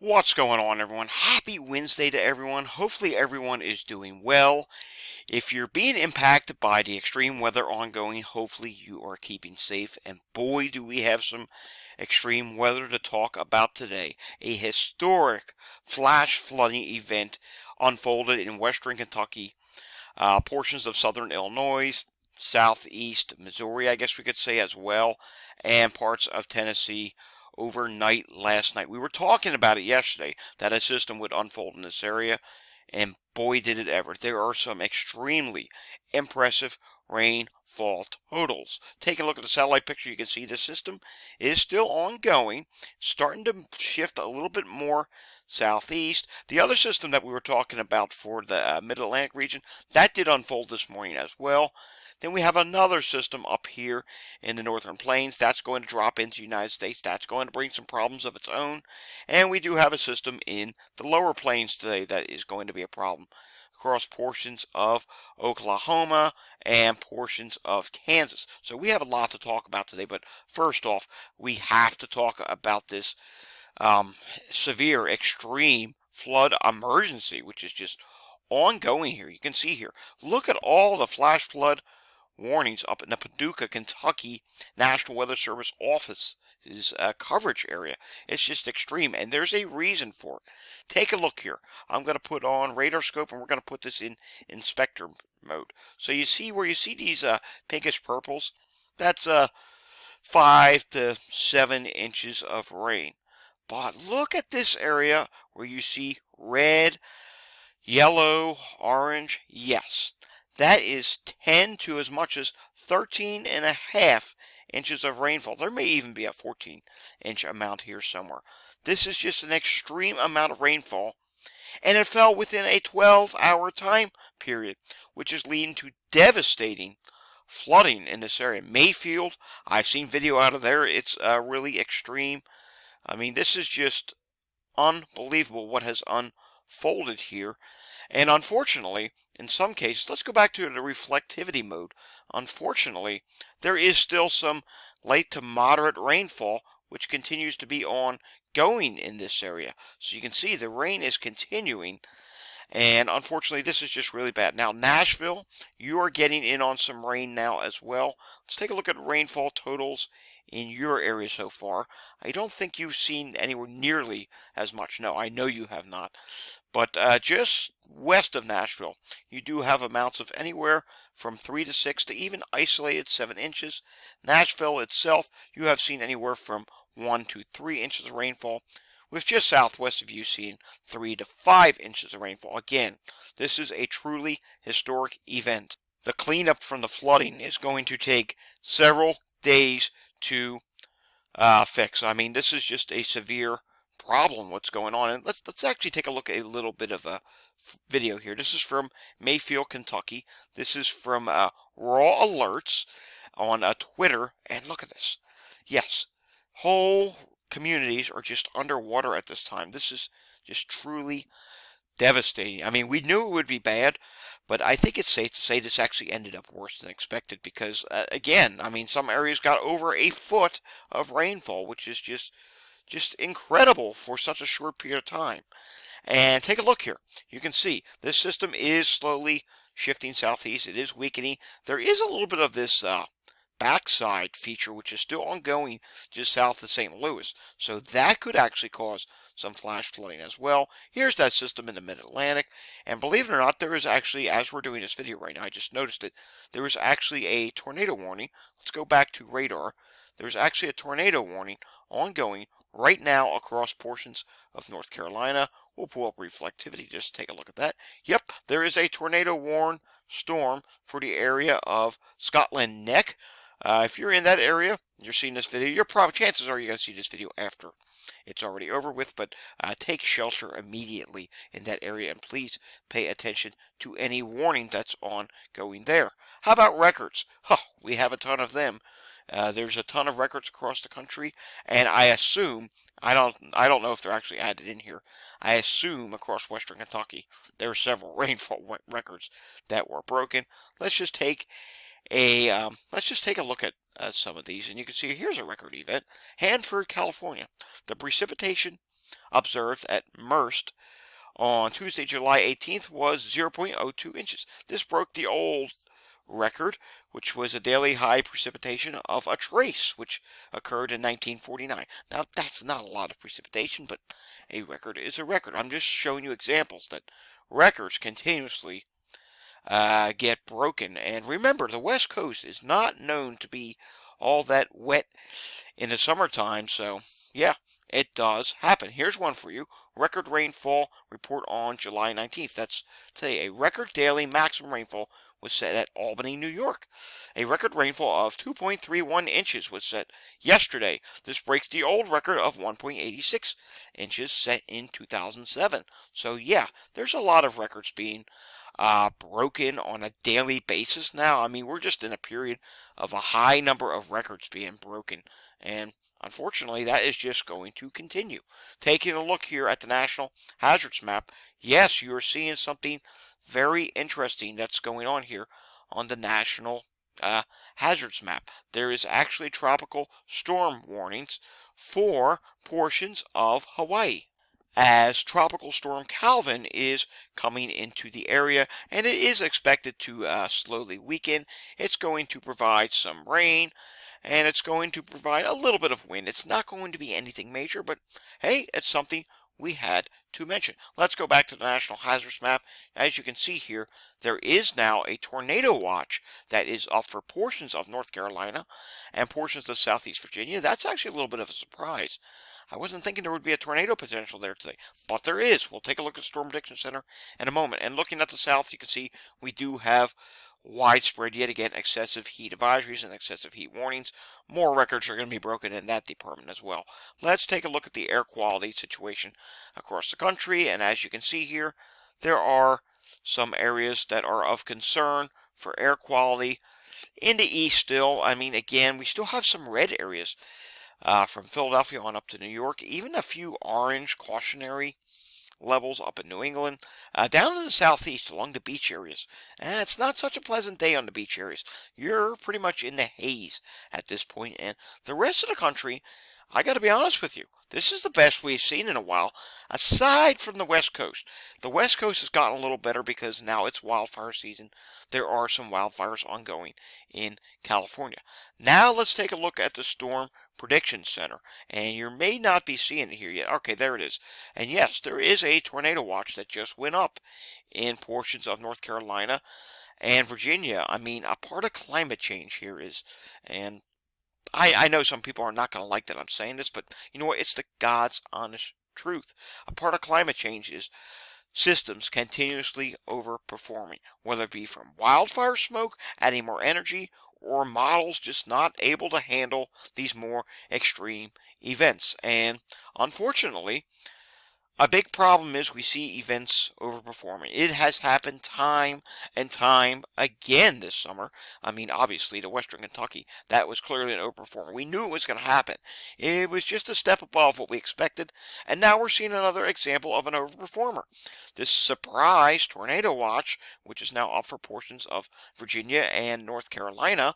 What's going on, everyone? Happy Wednesday to everyone. Hopefully, everyone is doing well. If you're being impacted by the extreme weather ongoing, hopefully you are keeping safe. And boy, do we have some extreme weather to talk about today. A historic flash flooding event unfolded in western Kentucky, portions of southern Illinois, southeast Missouri, I guess we could say as well, and parts of Tennessee overnight last night. We were talking about it yesterday that a system would unfold in this area, and boy did it ever. There are some extremely impressive rainfall totals. Take a look at the satellite picture. You can see the system is still ongoing, starting to shift a little bit more southeast. The other system that we were talking about for the mid-Atlantic region, that did unfold this morning as well. Then we have another system up here in the northern plains. That's going to drop into the United States. That's going to bring some problems of its own. And we do have a system in the lower plains today that is going to be a problem across portions of Oklahoma and portions of Kansas. So we have a lot to talk about today. But first off, we have to talk about this severe, extreme flood emergency, which is just ongoing here. You can see here. Look at all the flash flood warnings up in the Paducah, Kentucky National Weather Service office's coverage area. It's just extreme, and there's a reason for it. Take a look here. I'm going to put on radar scope, and we're going to put this in inspector mode. So you see where you see these pinkish purples? That's 5 to 7 inches of rain. But look at this area where you see red, yellow, orange. Yes, that is 10 to as much as 13 and a half inches of rainfall. There may even be a 14-inch amount here somewhere. This is just an extreme amount of rainfall, and it fell within a 12-hour time period, which is leading to devastating flooding in this area. Mayfield, I've seen video out of there. It's really extreme. I mean, this is just unbelievable what has unfolded here. And unfortunately, in some cases, let's go back to the reflectivity mode. Unfortunately, there is still some light to moderate rainfall, which continues to be ongoing in this area. So you can see the rain is continuing. And unfortunately, this is just really bad. Now, Nashville, you are getting in on some rain now as well. Let's take a look at rainfall totals in your area so far. I don't think you've seen anywhere nearly as much. No, I know you have not. But just west of Nashville, you do have amounts of anywhere from 3 to 6 to even isolated 7 inches. Nashville itself, you have seen anywhere from 1 to 3 inches of rainfall, with just southwest of you seeing 3 to 5 inches of rainfall. Again, this is a truly historic event. The cleanup from the flooding is going to take several days to fix. I mean, this is just a severe problem what's going on. And let's actually take a look at a little bit of a video here. This is from Mayfield, Kentucky. This is from Raw Alerts on Twitter. And look at this. Yes, whole communities are just underwater at this time. This is just truly devastating. I mean, we knew it would be bad, but I think it's safe to say this actually ended up worse than expected because, again, I mean, some areas got over a foot of rainfall, which is just incredible for such a short period of time. And take a look here. You can see this system is slowly shifting southeast. It is weakening. There is a little bit of this backside feature, which is still ongoing just south of St. Louis. So that could actually cause some flash flooding as well. Here's that system in the mid-Atlantic. And believe it or not, there is actually, as we're doing this video right now, I just noticed it, there is actually a tornado warning. Let's go back to radar. There's actually a tornado warning ongoing right now across portions of North Carolina. We'll pull up reflectivity, just take a look at that. Yep, there is a tornado warn storm for the area of Scotland Neck. If you're in that area, you're seeing this video, chances are you're going to see this video after it's already over with, but take shelter immediately in that area, and please pay attention to any warning that's ongoing there. How about records? We have a ton of them. There's a ton of records across the country, and I assume, I don't know if they're actually added in here, I assume across western Kentucky there are several rainfall records that were broken. Let's just take a look at some of these, and you can see here's a record event. Hanford, California. The precipitation observed at Merced on Tuesday, July 18th was 0.02 inches. This broke the old record, which was a daily high precipitation of a trace, which occurred in 1949. Now, that's not a lot of precipitation, but a record is a record. I'm just showing you examples that records continuously get broken. And remember, the West Coast is not known to be all that wet in the summertime, so yeah, it does happen. Here's one for you. Record rainfall report on July 19th. That's today. A record daily maximum rainfall was set at Albany, New York. A record rainfall of 2.31 inches was set yesterday. This breaks the old record of 1.86 inches set in 2007. So yeah, there's a lot of records being broken on a daily basis now. I mean, we're just in a period of a high number of records being broken, and unfortunately, that is just going to continue. Taking a look here at the National Hazards Map, yes, you are seeing something very interesting that's going on here on the National Hazards Map. There is actually tropical storm warnings for portions of Hawaii, as Tropical Storm Calvin is coming into the area, and it is expected to slowly weaken. It's going to provide some rain, and it's going to provide a little bit of wind. It's not going to be anything major, but hey, it's something we had to mention. Let's go back to the National Hazards Map. As you can see here, there is now a tornado watch that is up for portions of North Carolina and portions of Southeast Virginia. That's actually a little bit of a surprise. I wasn't thinking there would be a tornado potential there today, but there is. We'll take a look at the Storm Prediction Center in a moment. And looking at the south, you can see we do have widespread, yet again, excessive heat advisories and excessive heat warnings. More records are going to be broken in that department as well. Let's take a look at the air quality situation across the country. And as you can see here, there are some areas that are of concern for air quality. In the east still, I mean, again, we still have some red areas from Philadelphia on up to New York, even a few orange cautionary levels up in New England, down in the southeast along the beach areas. It's not such a pleasant day on the beach areas. You're pretty much in the haze at this point, and the rest of the country, I got to be honest with you, this is the best we've seen in a while, aside from the West Coast. The West Coast has gotten a little better because now it's wildfire season. There are some wildfires ongoing in California. Now let's take a look at the Storm Prediction Center, and you may not be seeing it here yet. Okay, there it is. And yes, there is a tornado watch that just went up in portions of North Carolina and Virginia. I mean, a part of climate change here is, and I know some people are not going to like that I'm saying this, but you know what? It's the God's honest truth. A part of climate change is systems continuously overperforming, whether it be from wildfire smoke, adding more energy, or models just not able to handle these more extreme events. And unfortunately, a big problem is we see events overperforming. It has happened time and time again this summer. I mean, obviously, to Western Kentucky, that was clearly an overperformer. We knew it was going to happen. It was just a step above what we expected, and now we're seeing another example of an overperformer. This surprise tornado watch, which is now up for portions of Virginia and North Carolina,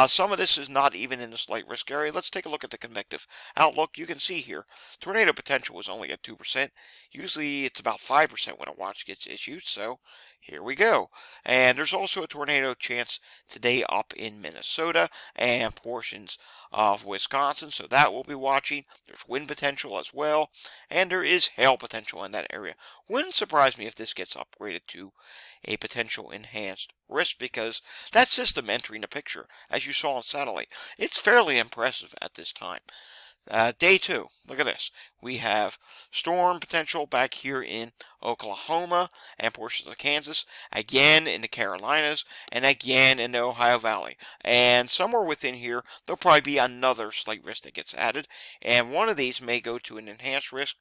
some of this is not even in the slight risk area. Let's take a look at the convective outlook. You can see here, tornado potential is only at 2%. Usually it's about 5% when a watch gets issued, so here we go. And there's also a tornado chance today up in Minnesota and portions of Wisconsin, so that we'll be watching. There's wind potential as well, and there is hail potential in that area. Wouldn't surprise me if this gets upgraded to a potential enhanced risk, because that system entering the picture, as you saw on satellite, it's fairly impressive at this time. Day 2, look at this. We have storm potential back here in Oklahoma and portions of Kansas, again in the Carolinas, and again in the Ohio Valley. And somewhere within here, there'll probably be another slight risk that gets added, and one of these may go to an enhanced risk.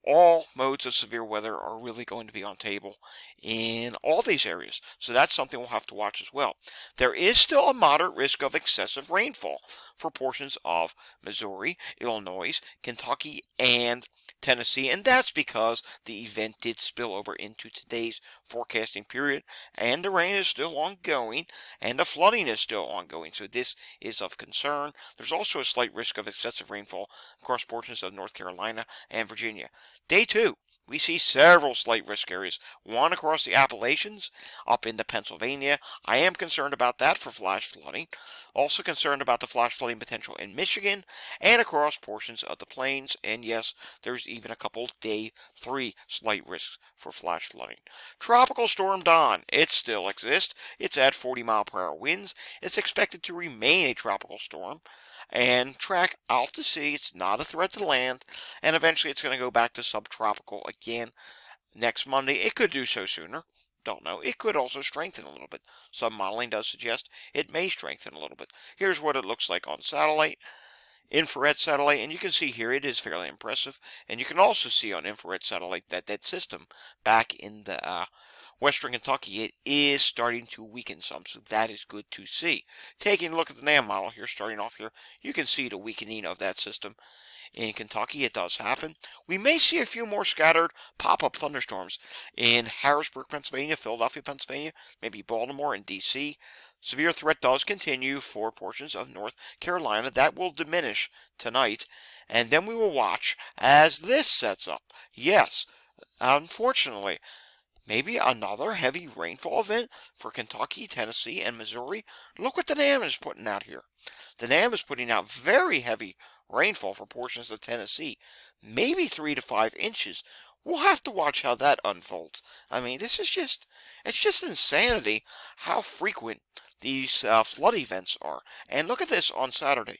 All modes of severe weather are really going to be on table in all these areas. So that's something we'll have to watch as well. There is still a moderate risk of excessive rainfall for portions of Missouri, Illinois, Kentucky, and Tennessee, and that's because the event did spill over into today's forecasting period, and the rain is still ongoing, and the flooding is still ongoing, so this is of concern. There's also a slight risk of excessive rainfall across portions of North Carolina and Virginia. Day 2. We see several slight risk areas. One across the Appalachians, up into Pennsylvania. I am concerned about that for flash flooding. Also concerned about the flash flooding potential in Michigan and across portions of the plains. And yes, there's even a couple day 3 slight risks for flash flooding. Tropical Storm Don, it still exists. It's at 40-mile-per-hour winds. It's expected to remain a tropical storm and track out to sea. It's not a threat to land, and eventually it's going to go back to subtropical again next Monday. It could do so sooner. Don't know. It could also strengthen a little bit. Some modeling does suggest it may strengthen a little bit. Here's what it looks like on satellite, infrared satellite, and you can see here it is fairly impressive. And you can also see on infrared satellite that that system back in the Western Kentucky, it is starting to weaken some, so that is good to see. Taking a look at the NAM model here, starting off here, you can see the weakening of that system in Kentucky. It does happen. We may see a few more scattered pop-up thunderstorms in Harrisburg, Pennsylvania, Philadelphia, Pennsylvania, maybe Baltimore and D.C. Severe threat does continue for portions of North Carolina. That will diminish tonight, and then we will watch as this sets up. Yes, unfortunately, maybe another heavy rainfall event for Kentucky, Tennessee, and Missouri. Look what the NAM is putting out here. The NAM is putting out very heavy rainfall for portions of Tennessee, maybe 3 to 5 inches. We'll have to watch how that unfolds. I mean, it's just insanity how frequent these flood events are. And look at this on Saturday.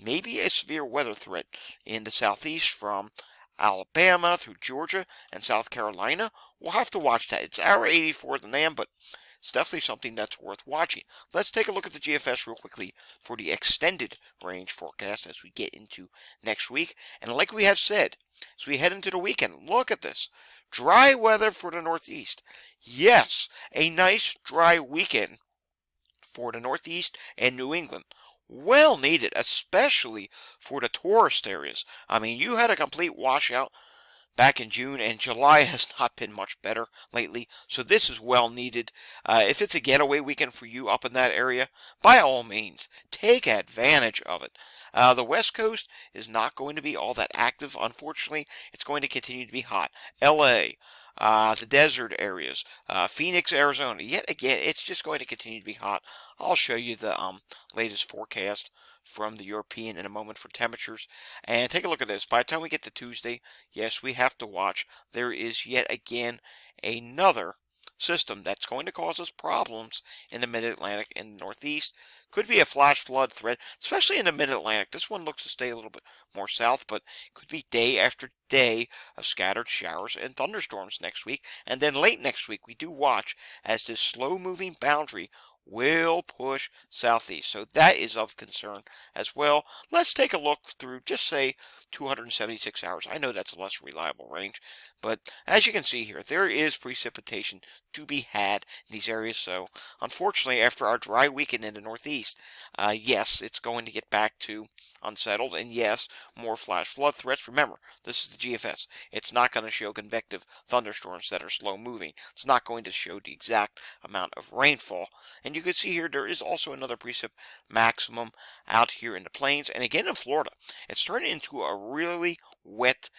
Maybe a severe weather threat in the southeast from Alabama through Georgia and South Carolina. We'll have to watch that. It's hour 84 at the NAM, but it's definitely something that's worth watching. Let's take a look at the GFS real quickly for the extended range forecast as we get into next week. And like we have said, as we head into the weekend, look at this. Dry weather for the Northeast. Yes, a nice dry weekend for the Northeast and New England. Well needed, especially for the tourist areas. I mean, you had a complete washout back in June, and July has not been much better lately, so this is well needed. If it's a getaway weekend for you up in that area, by all means, take advantage of it. The West Coast is not going to be all that active, unfortunately. It's going to continue to be hot. LA, the desert areas, Phoenix, Arizona. Yet again, it's just going to continue to be hot. I'll show you the latest forecast from the European in a moment for temperatures. And take a look at this. By the time we get to Tuesday, yes, we have to watch. There is yet again another system that's going to cause us problems in the mid-Atlantic and Northeast. Could be a flash flood threat, especially in the mid-Atlantic. This one looks to stay a little bit more south, but could be day after day of scattered showers and thunderstorms next week. And then late next week, we do watch as this slow-moving boundary will push southeast. So that is of concern as well. Let's take a look through, just say, 276 hours. I know that's a less reliable range, but as you can see here, there is precipitation to be had in these areas. So unfortunately, after our dry weekend in the Northeast, yes, it's going to get back to unsettled, and yes, more flash flood threats. Remember, this is the GFS. It's not going to show convective thunderstorms that are slow moving. It's not going to show the exact amount of rainfall. And you can see here there is also another precip maximum out here in the plains, and again in Florida. It's turning into a really wet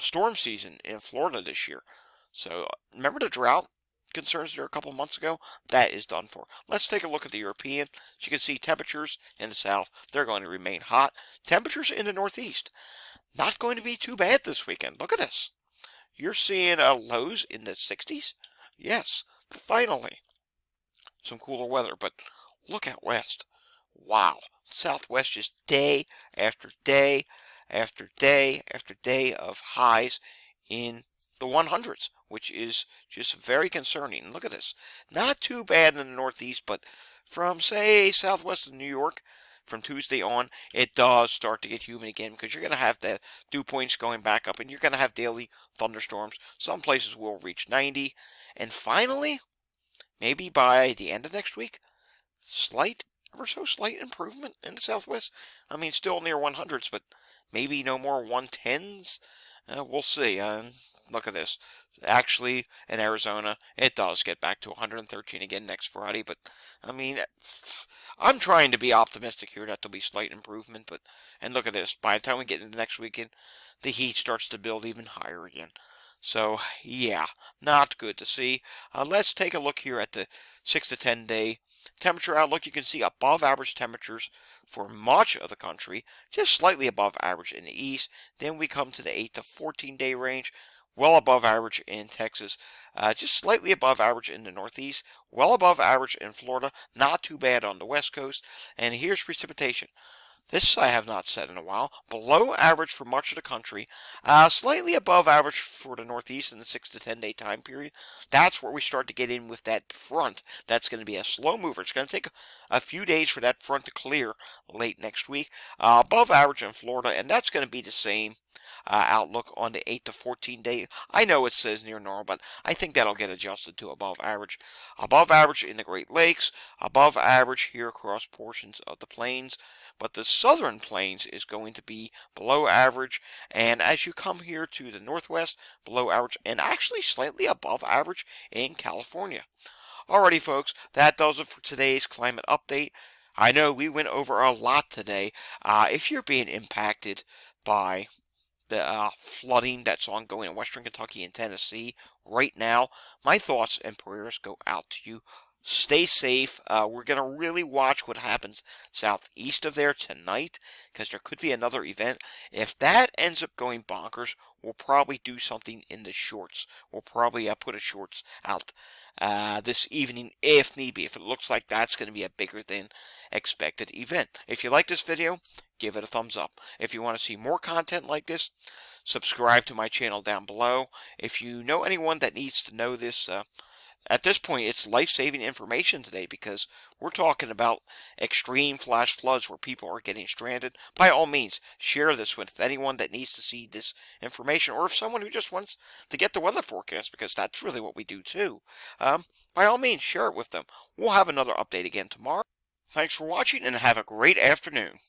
storm season in Florida this year. So remember the drought concerns there a couple months ago? That is done for. Let's take a look at the European. As you can see, temperatures in the south, they're going to remain hot. Temperatures in the northeast, not going to be too bad this weekend. Look at this. You're seeing lows in the 60s. Yes, finally some cooler weather, but look out west. Wow. Southwest just day after day after day after day of highs in the 100s, which is just very concerning. Look at this. Not too bad in the Northeast, but from, say, southwest of New York, from Tuesday on, it does start to get humid again because you're going to have the dew points going back up, and you're going to have daily thunderstorms. Some places will reach 90. And finally, maybe by the end of next week, ever so slight improvement in the southwest. I mean, still near 100s, but maybe no more 110s. We'll see. Look at this. Actually, in Arizona, it does get back to 113 again next Friday. But I mean, I'm trying to be optimistic here that there'll be slight improvement. But and look at this. By the time we get into next weekend, the heat starts to build even higher again. So yeah, not good to see. Let's take a look here at the 6 to 10 day temperature outlook. You can see above average temperatures for much of the country, just slightly above average in the east. Then we come to the 8 to 14 day range, well above average in Texas, just slightly above average in the northeast, well above average in Florida, not too bad on the west coast. And here's precipitation. This I have not said in a while. Below average for much of the country, slightly above average for the Northeast in the 6 to 10 day time period. That's where we start to get in with that front. That's going to be a slow mover. It's going to take a few days for that front to clear late next week. Above average in Florida, and that's going to be the same outlook on the 8 to 14 day. I know it says near normal, but I think that'll get adjusted to above average. Above average in the Great Lakes, above average here across portions of the plains, but the southern plains is going to be below average, and as you come here to the northwest, below average, and actually slightly above average in California. Alrighty, folks, that does it for today's climate update. I know we went over a lot today. If you're being impacted by the flooding that's ongoing in western Kentucky and Tennessee right now, my thoughts and prayers go out to you. Stay safe. We're going to really watch what happens southeast of there tonight because there could be another event. If that ends up going bonkers, we'll probably do something in the shorts. We'll probably put a shorts out this evening if need be, if it looks like that's going to be a bigger than expected event. If you like this video, give it a thumbs up. If you want to see more content like this, subscribe to my channel down below. If you know anyone that needs to know this, at this point, it's life-saving information today because we're talking about extreme flash floods where people are getting stranded. By all means, share this with anyone that needs to see this information, or if someone who just wants to get the weather forecast, because that's really what we do too. By all means, share it with them. We'll have another update again tomorrow. Thanks for watching, and have a great afternoon.